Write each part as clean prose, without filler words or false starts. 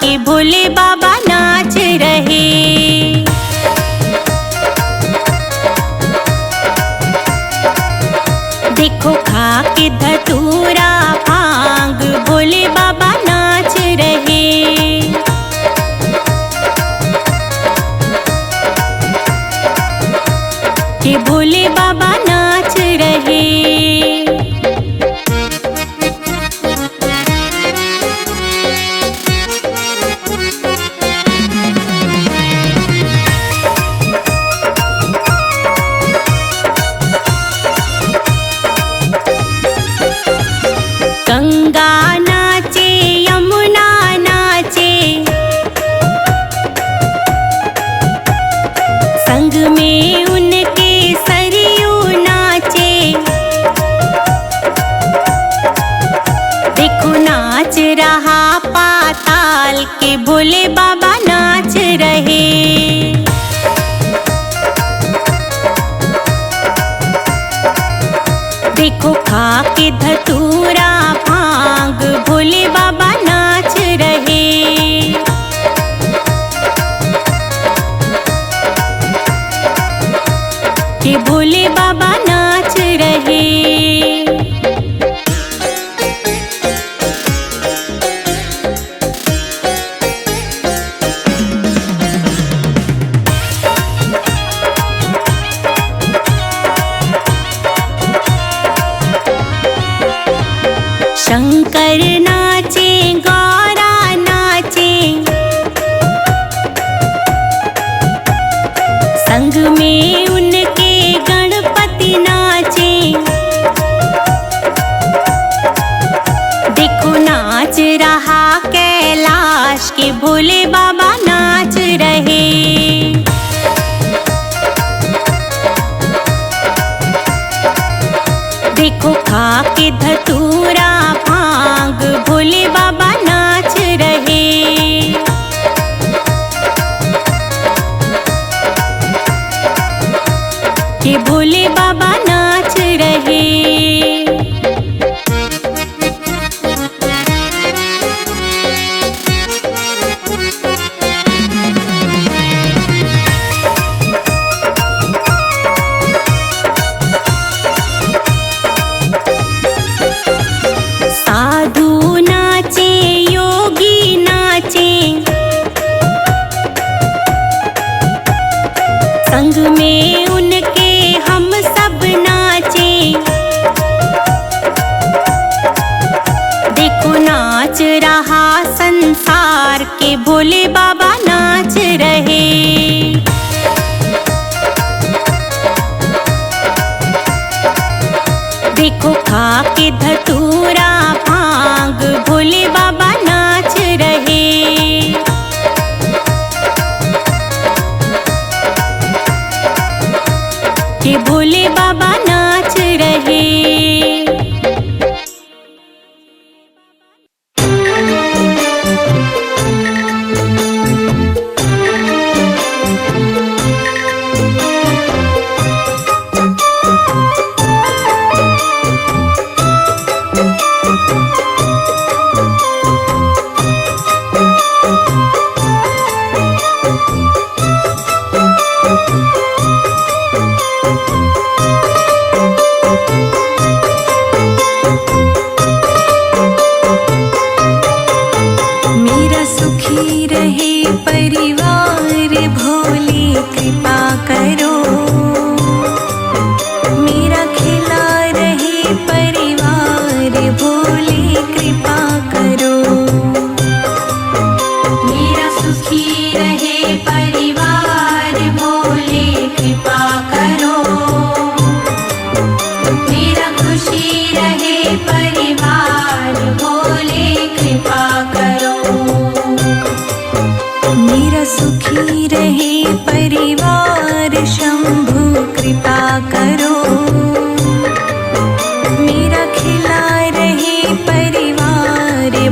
के भोले बाबा नाच रहे। देखो खा के धतूरा भांग भोले बाबा नाच रहे। के भोले बाबा नाच रहे। गंगा नाचे यमुना नाचे, संग में उनके सरयू नाचे। देखो नाच रहा पाताल के भोले बाबा नाच रहे। देखो खा के धतूरा भांग भोले बाबा नाच रहे। के भोले बाबा नाच रहे। शंकर नाचे गौरा नाचे, संग में उनके गणपति नाचे। देखो नाच रहा कैलाश के भोले बाबा नाच रहे। देखो खा के धतूरा भांग भोले बाबा नाच रहे। के भोले बाबा नाच रहे। साधु नाचे योगी नाचे, संग में उनके हम सब नाचे। देखो नाच रहा संसार के भोले बाबा नाच रहे। देखो खा के धतूरा भांग भोले बाबा नाच रहे। के भोले बाबा नाच रहे।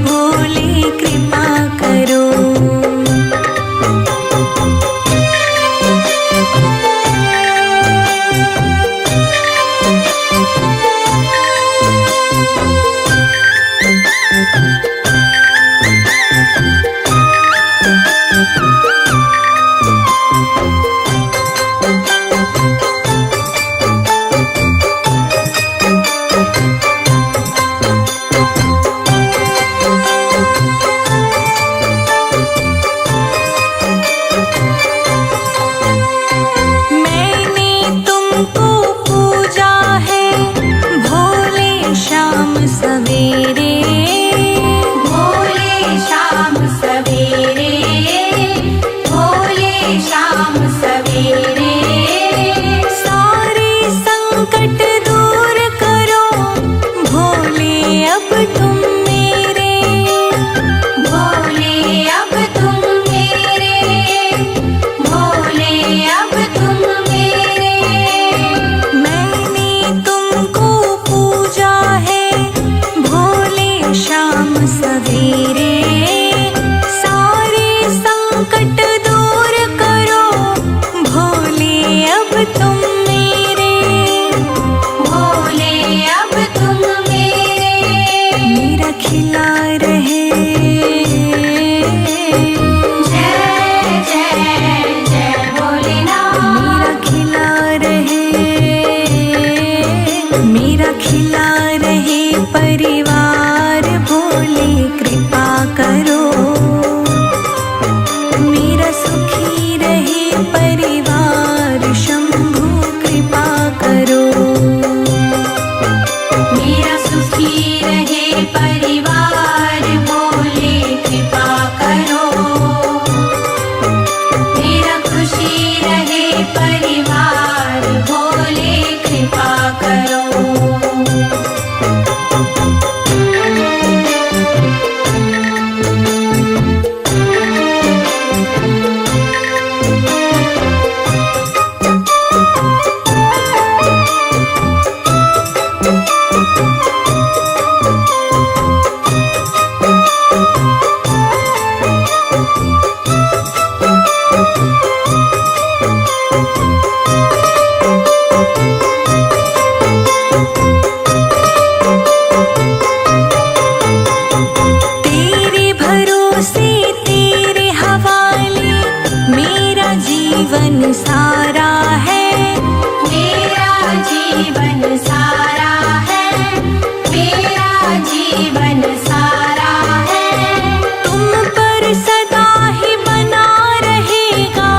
भोले कृपा करो। सारा है, मेरा जीवन सारा है, मेरा जीवन सारा है। तुम पर सदा ही बना रहेगा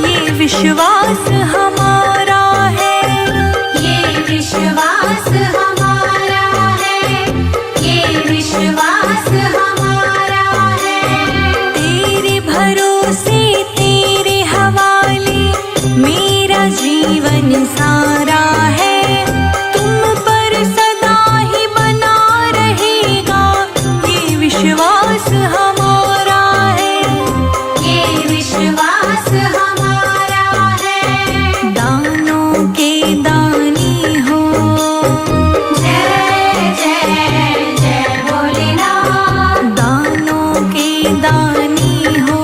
ये विश्वास हमारा है, ये विश्वास हमारा है, ये विश्वास हमारा है। तेरे भरोसे तेरे हवाले मेरा जीवन सारा है, तुम पर सदा ही बना रहेगा ये विश्वास हमारा है, ये विश्वास हमारा है। दानों के दानी हो, जय जय जय भोलेनाथ। दानों के दानी हो,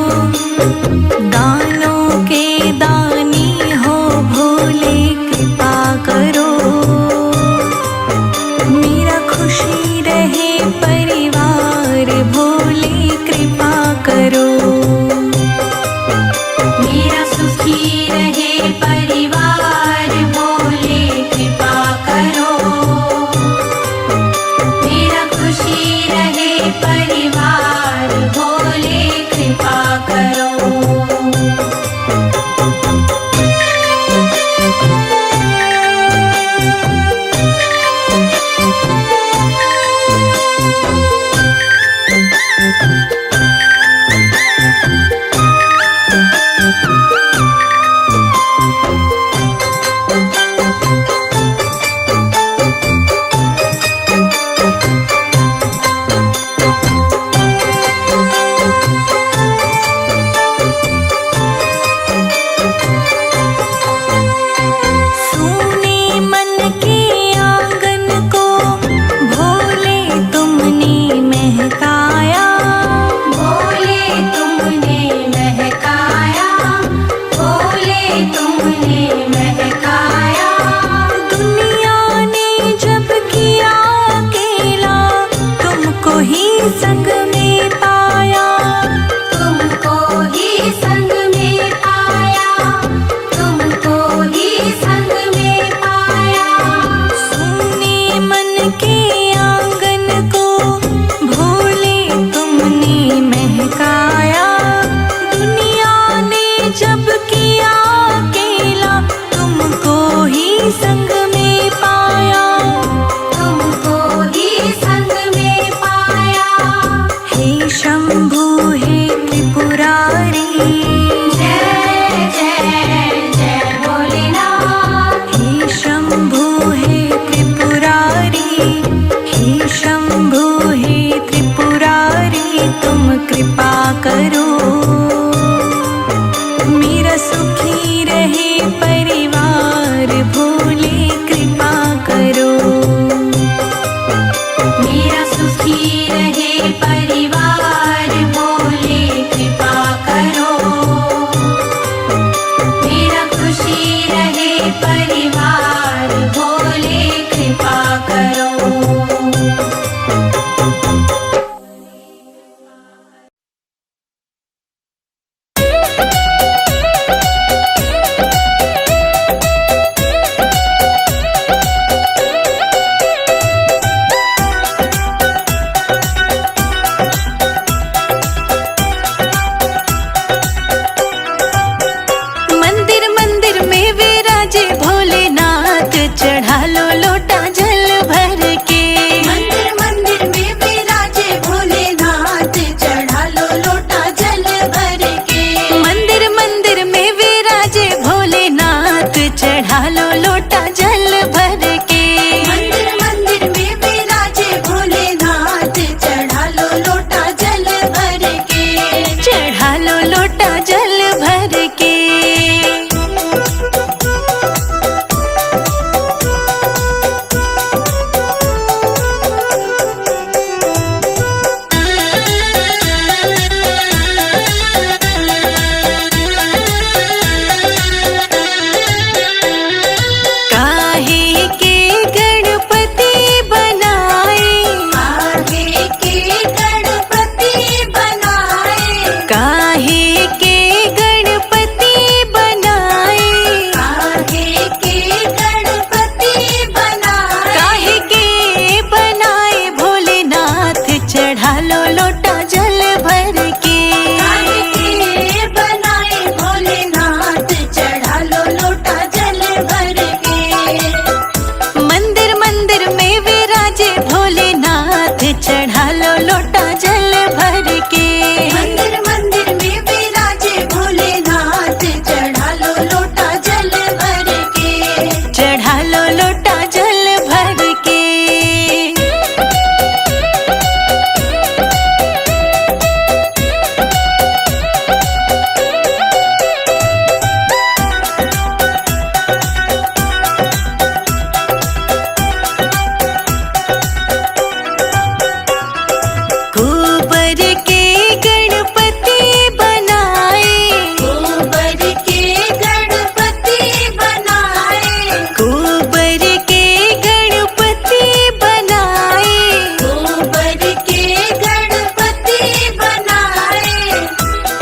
दानों के दानी हो भोले कृपा करो, मेरा खुशी रहे परिवार भोले कृपा करो, मेरा सुखी रहे परिवार भोले कृपा करो, मेरा खुशी रहे परिवार भोले कृपा करो। सोने मन के आंगन को भोले तुमने महकाया, भोले तुमने महकाया, भोले तुमने महकाया। दुनिया ने जब किया अकेला तुमको ही संग में पाया, तुमको ही संग में पाया, तुमको ही संग में पाया। सोने मन के आंगन को भोले तुमने महकाया, दुनिया ने जब किया अकेला तुमको ही संग में पाया, तुमको ही संग में पाया। हे शंभु हे त्रिपुरारी, जय जय जय भोलेनाथ। हे शंभु हे त्रिपुरारी, हे शंभु हे त्रिपुरारी तुम कृपा करो, मेरा सुखी रहे परिवार भोले कृपा करो, मेरा सुखी रहे परिवार भोले कृपा करो, मेरा खुशी रहे परिवार भोले कृपा करो। मंदिर मंदिर में विराजे भोलेनाथ, चढ़ा लो लोटा जल भर के, मंदिर मंदिर में विराजे भोलेनाथ, चढ़ा लो लोटा जल भर के। मंदिर मंदिर में विराजे भोलेनाथ, चढ़ा लो लोटा जल भर के, मंदिर मंदिर में विराजे भोलेनाथ, चढ़ा लो लोटा जल भर के। चढ़ा लो लोटा जल भर के।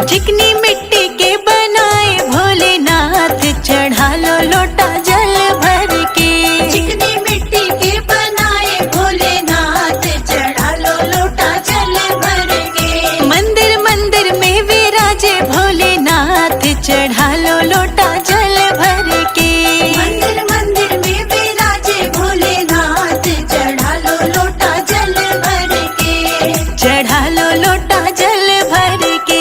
चिकनी मिट्टी के बनाए भोलेनाथ चढ़ा लो लोटा जल भर के। चिकनी मिट्टी के बनाए भोलेनाथ चढ़ा लो लोटा जल भर के। मंदिर मंदिर में विराजे भोलेनाथ चढ़ा लो लोटा जल भर के। मंदिर मंदिर में विराजे भोलेनाथ चढ़ा लो लोटा जल भर के। चढ़ा लो लोटा जल भर के।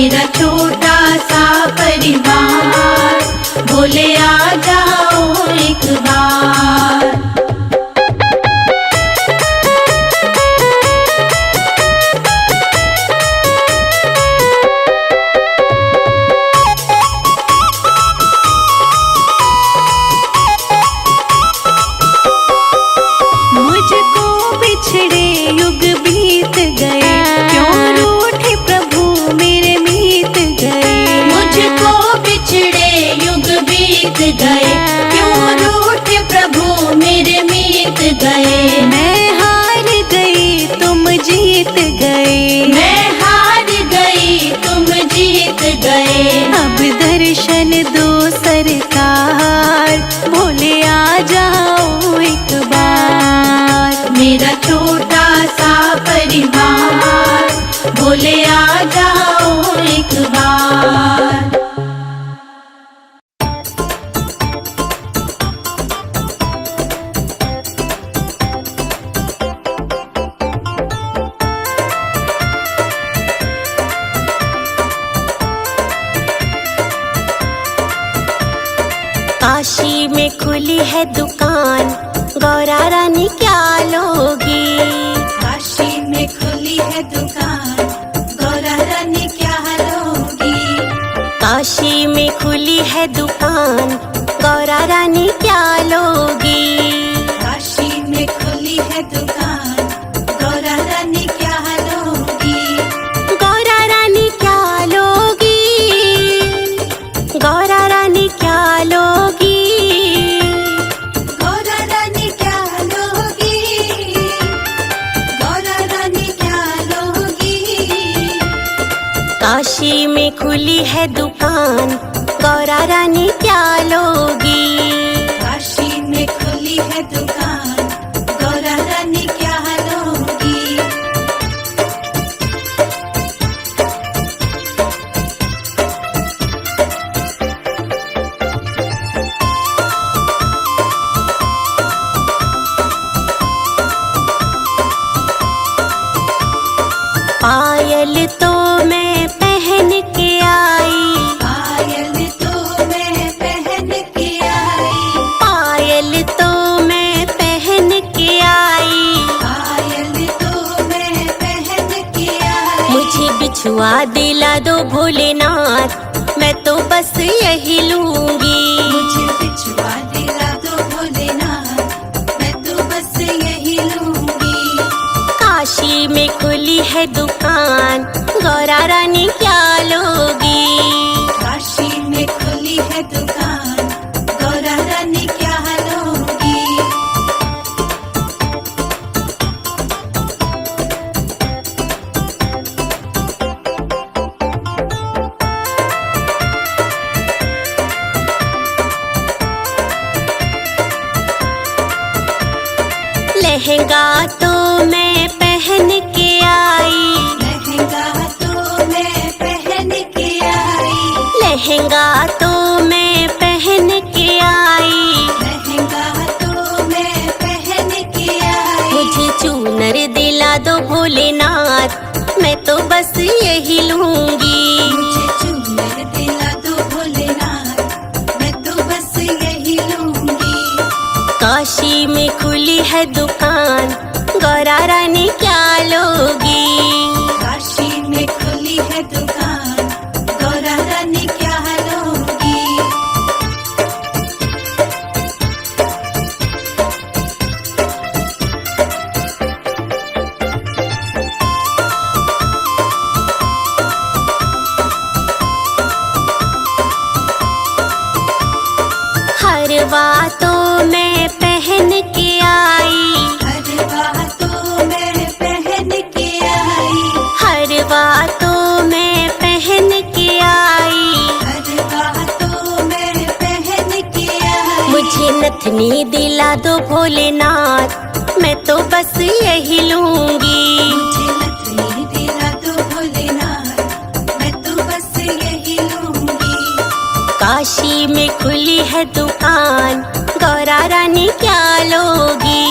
मेरा छोटा सा परिवार, भोले आ जाओ एक बार। मुझको बिछड़े युग बीत गए, क्यों रूठे प्रभु मेरे मीत गए। मुझको बिछड़े युग बीत गए, क्यों रूठे प्रभु मेरे मीत गए। मैं हार गई तुम जीत गए, मैं हार गई तुम जीत गए। अब दर्शन दो सरकार, भोले आ जाओ एक बार। मेरा छोटा सा परिवार, भोले आ जाओ एक बार। काशी में खुली है दुकान, गौरा रानी क्या लोगी। काशी में खुली है दुकान, गौरा रानी क्या लोगी। काशी में खुली है दुकान, गौरा रानी क्या लोगी। काशी में खुली है दुकान, गौरा रानी क्या लोगी। गौरा रानी क्या लोगी, गौरा रानी क्या लोगी। गौरा रानी क्या लोगी, गौरा रानी क्या लोगी। काशी में खुली है दुकान, गौरा रानी क्या लोगी। काशी में खुली है दुकान, गौरा रानी क्या लोगी। पायल तो मैं पहन के आई, पायल तो मैं पहन के आई। पायल तो मैं पहन के आई। पायल तो मैं पहन के आई। मुझे बिछुआ दिला दो भोलेनाथ, मैं तो बस यही लूंगी। मुझे बिछुआ दिला दो भोलेनाथ, मैं तो बस यही लूंगी। काशी में खुली है दुकान, गौरा रानी क्या लोगी। काशी में खुली है दुकान, गौरा रानी क्या लोगी। लहंगा तो मैं पहन के आई, लहंगा तो मैं पहन के आई। लहंगा तो मैं पहन के आई। लहंगा तो मैं पहन के आई। मुझे चूनर दिला दो भोलेनाथ, मैं तो बस यही लूंगी। मुझे चूनर दिला दो भोलेनाथ, मैं तो बस यही लूंगी। काशी में खुली है दुकान, गौरा रानी क्या लोगी। काशी में खुली है दुकान, गौरा रानी क्या लोगी। हरवा तो मैं पहन के आई, हरवा तो मैं पहन के आई। हरवा तो मैं पहन के आई। हरवा तो मैं पहन के आई। मुझे नथनी दिला दो भोलेनाथ, मैं तो बस यही लूंगी। मुझे नथनी दिला दो भोलेनाथ, मैं तो बस यही लूंगी। काशी में खुली है दुकान, गौरा रानी क्या लोगी।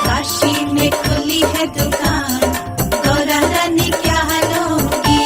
काशी में खुली है दुकान, गौरा रानी क्या लोगी।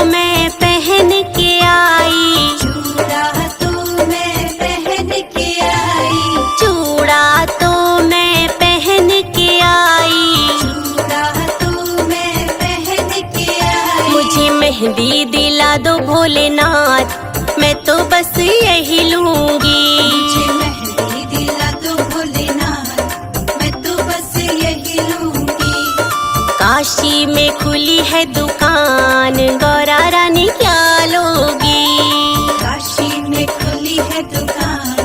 मैं पहन के आई, चूड़ा तो मैं पहन के आई, चूड़ा तो मैं पहन के आई, चूड़ा तो मैं पहन के आई। मुझे मेहंदी दिला दो भोलेनाथ, मैं तो बस यही लूंगी। मुझे मेहंदी दिला दो भोलेनाथ, मैं तो बस यही लूंगी। काशी में खुली है दुकान, गौरा रानी क्या लोगी? काशी में खुली है दुकान,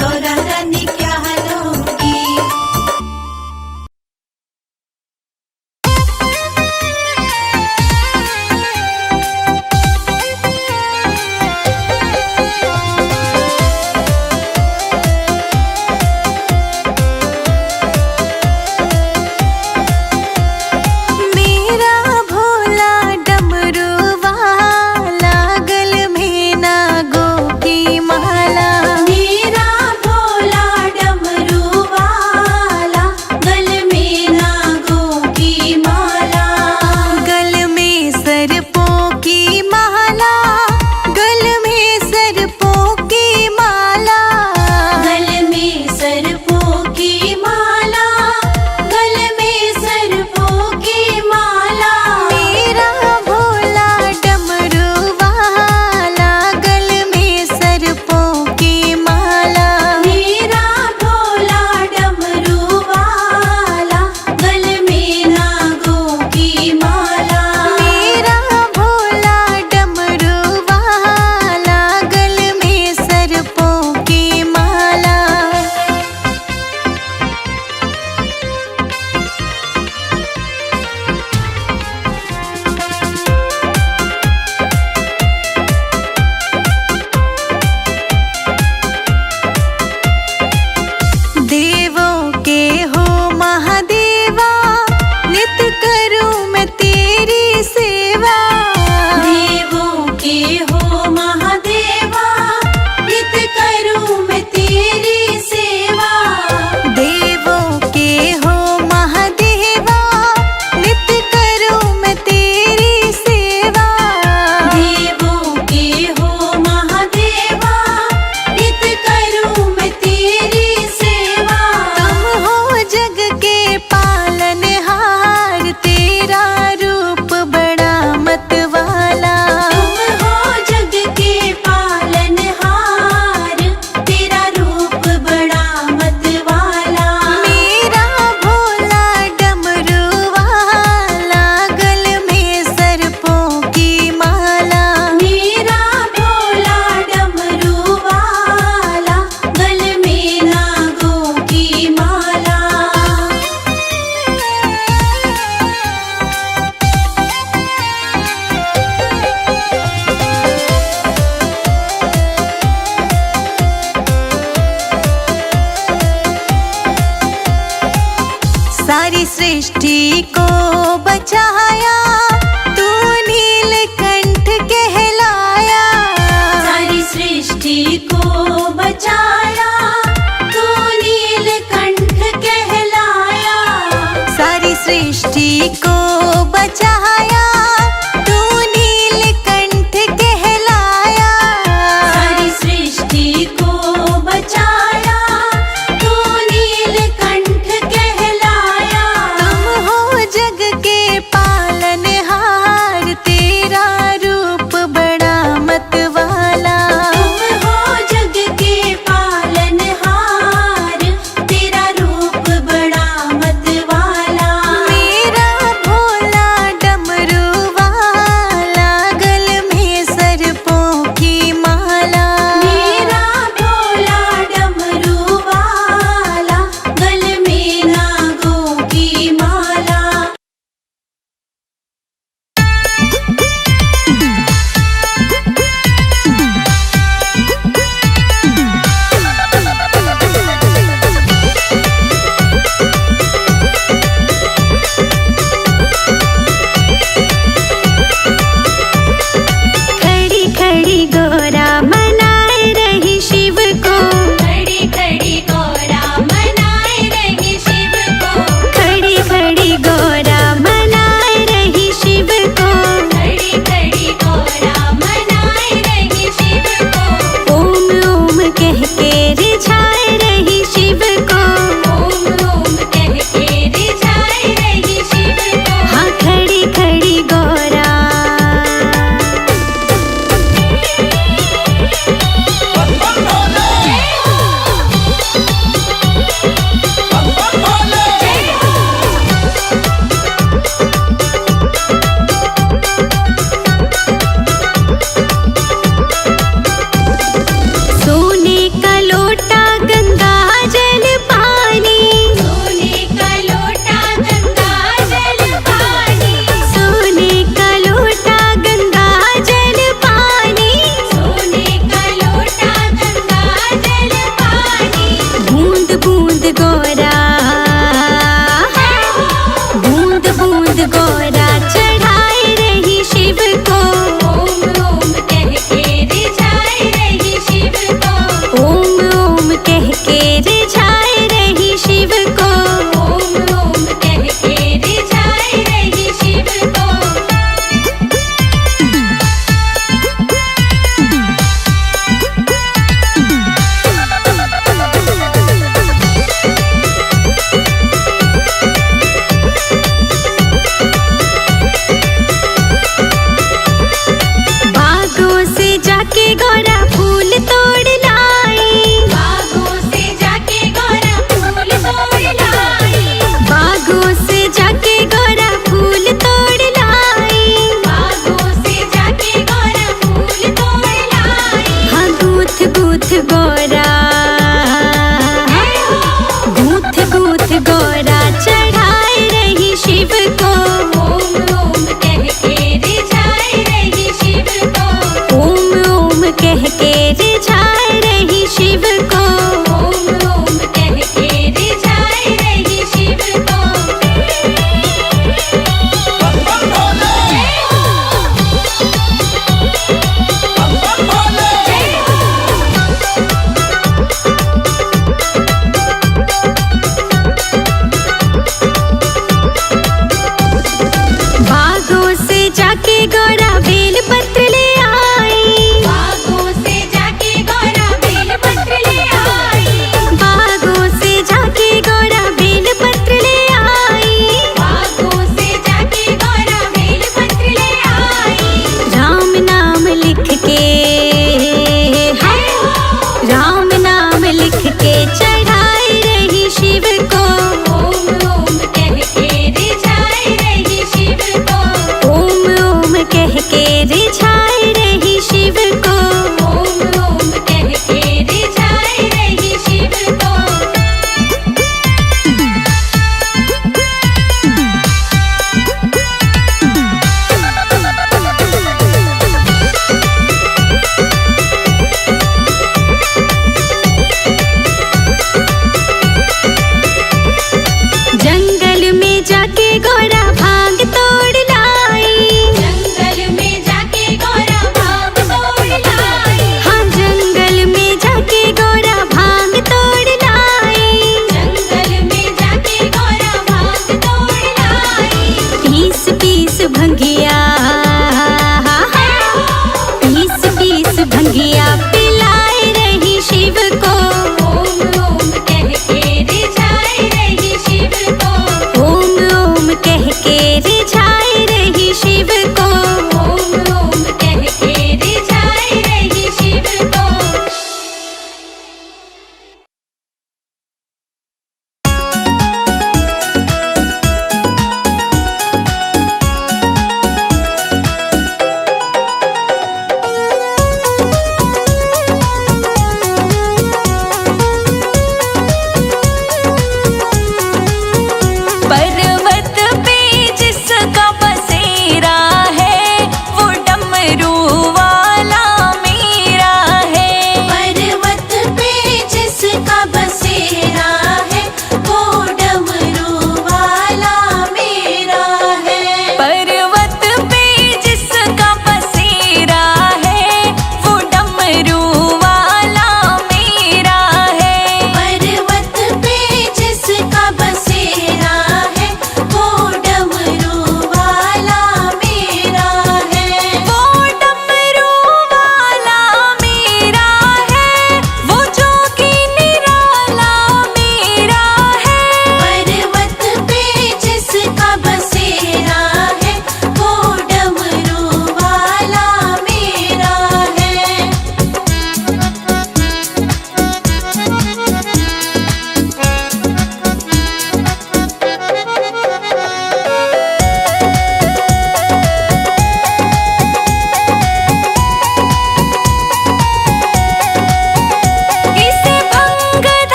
गौरा रानी क्या लोगी? मेरा भोला डमरू वाला गल में नागों की माला, मेरा भोला डमरू वाला गल में नागों की माला, गल में सर्पों की माला, गल में सर्पों की माला, गल में सर्पों की माला, गल में सर्पों की माला। मेरा भोला डमरू वाला गल में सर्पों की माला, मेरा भोला डमरू वाला गल में नागों की माला, मेरा भोला डमरू वाला गल में सर्पों की माला। देवों के हो महादेवा, नित करूं मैं तेरी सेवा। देवों के हो महादेवा, नित करूं मैं तेरी सेवा। देवों के हो महादेवा, नित करूं मैं तेरी सेवा। देवों के हो महादेवा, नित करूं मैं तेरी सेवा। तुम हो जग के पालनहार, तेरा रूप बड़ा मतवाला। तुम हो जग के पालनहार, तेरा रूप बड़ा मतवाला। मेरा भोला डमरू वाला गल में सर्पों की माला, मेरा भोला डमरू वाला गल में नागों की माला। सारी सृष्टि को बचाया, तू नीलकंठ कहलाया। सारी सृष्टि को बचाया, तू नीलकंठ कहलाया। सारी सृष्टि को बचाया, तू नीलकंठ कहलाया। सारी सृष्टि को बचाया, तू नीलकंठ कहलाया। तुम हो जग भंगिया, 20-20 भंगिया पिलाए रही शिव को। ओम ओम कह के रिझाए रही शिव को। ओम ओम कह के रिझाए रही शिव को। ओम ओम कह के रिझाए रही शिव को।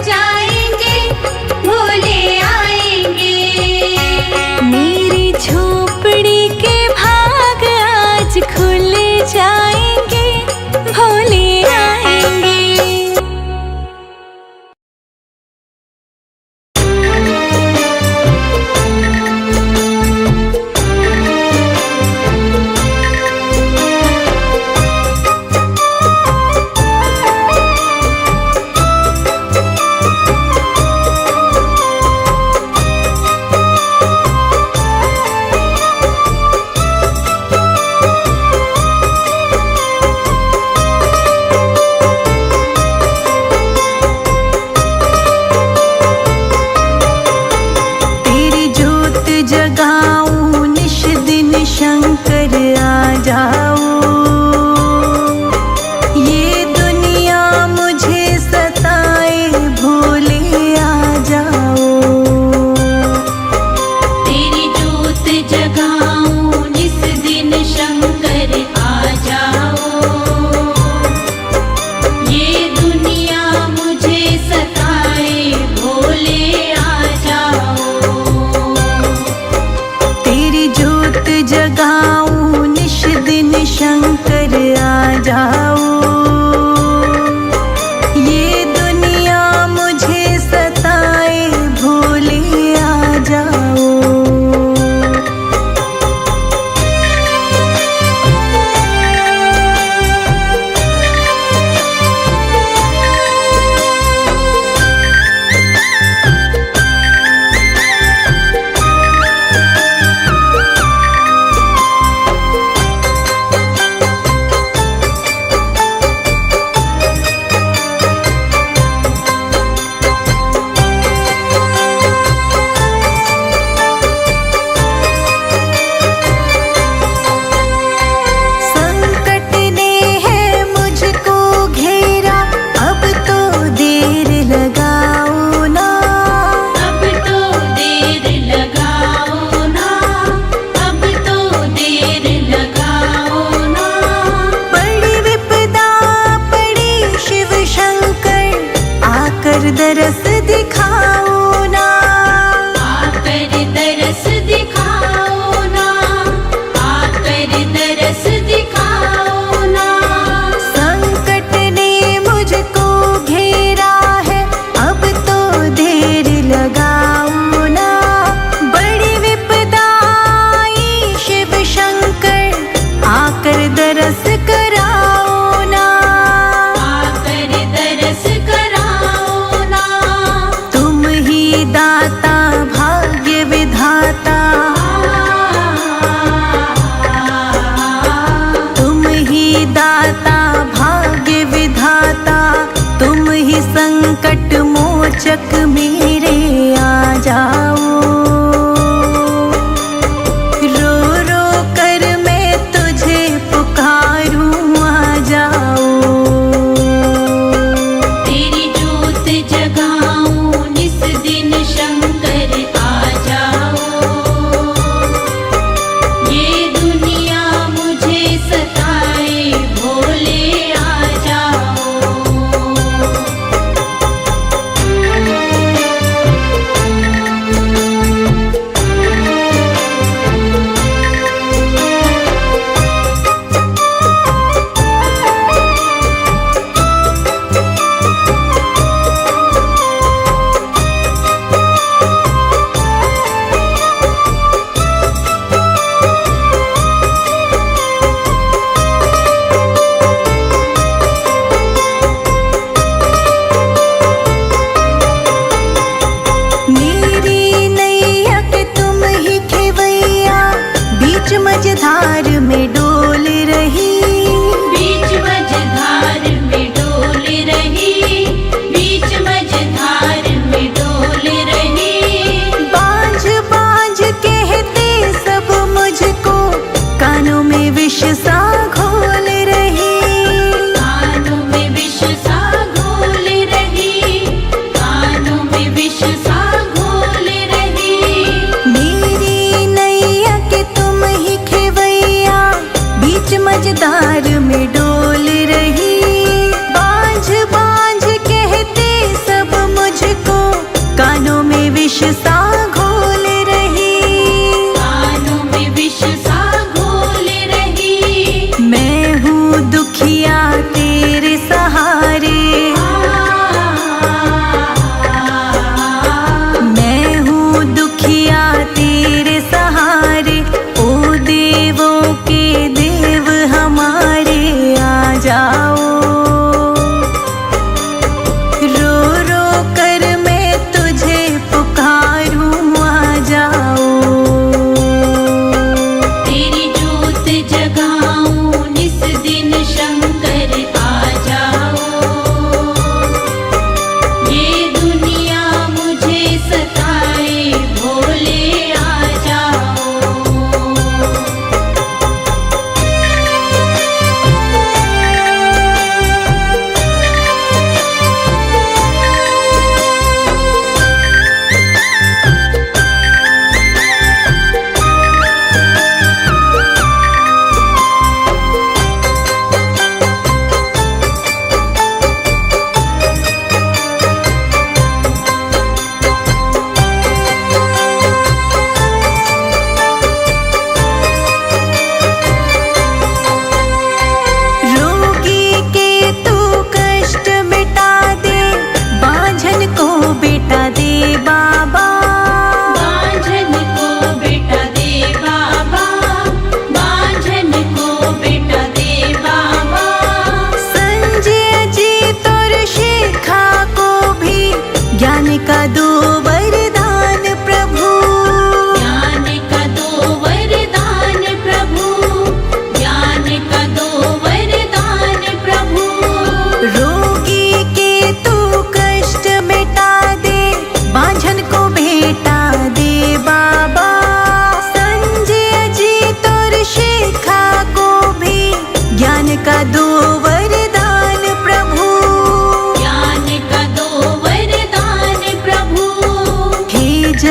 जाएंगे भोले आएंगे। मेरी झोपड़ी के भाग आज खुल जाएंगे, भोले आएंगे। जगाऊं निश दिन शंकर आ जाओ, ये दुनिया मुझे सताए भोले आ जाओ। तेरी जोत जगाऊं निस दिन शंकर आ जाओ, ये दुनिया मुझे सताए भोले आ जाओ। तेरी जोत जगाऊं निश दिन शंकर आ जाओ, ये दुनिया मुझे सताए भोले आ जाओ। दरस दिखाओ ना, आकर दरस दिखाओ ना, आकर दरस दिखाओ ना। संकट ने मुझको घेरा है, अब तो देर लगाओ ना। बड़ी विपदा आई शिव शंकर, आकर दरस कराओ ना, आकर दरस कराओ ना। तुम ही दाता भाग्य विधाता, तुम ही दाता भाग्य विधाता, तुम ही संकट मोचक मेरे आ जाओ। रो रो कर मैं तुझे पुकारूं, आ जाओ। तेरी जोत जगाऊं निस दिन शंकर आ जाओ, ये दुनिया मुझे सताए भोले आ जाओ।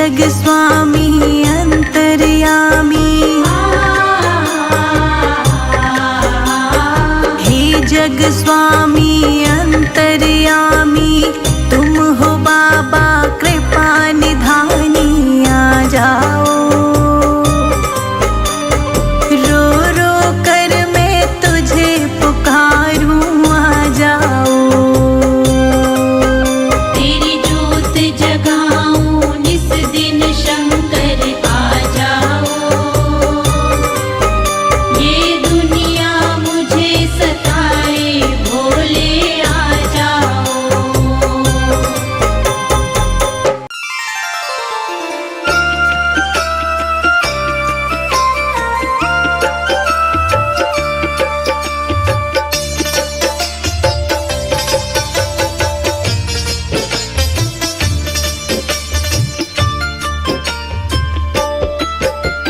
जग स्वामी अंतर्यामी, हे जग स्वामी अंतर्यामी, तुम हो बाबा कृपा निधानी, आ जाओ। रो रो कर मैं तुझे पुकारूं, आ जाओ। तेरी जोत जगाऊं निस दिन शंकर, आ जाओ। ये दुनिया मुझे सताए, भोले आ जाओ।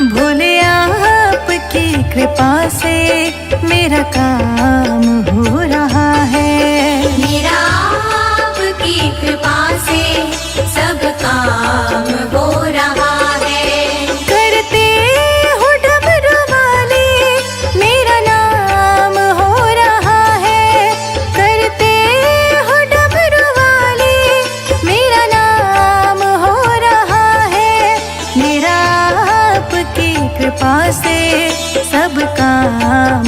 भोले आपकी कृपा से मेरा काम हो रहा है, मेरा आपकी कृपा से सब काम हो रहा है। करते हो डमरू वाले मेरा नाम हो रहा है, करते हो डमरू वाले मेरा नाम हो रहा है। मेरा आपकी कृपा से सब काम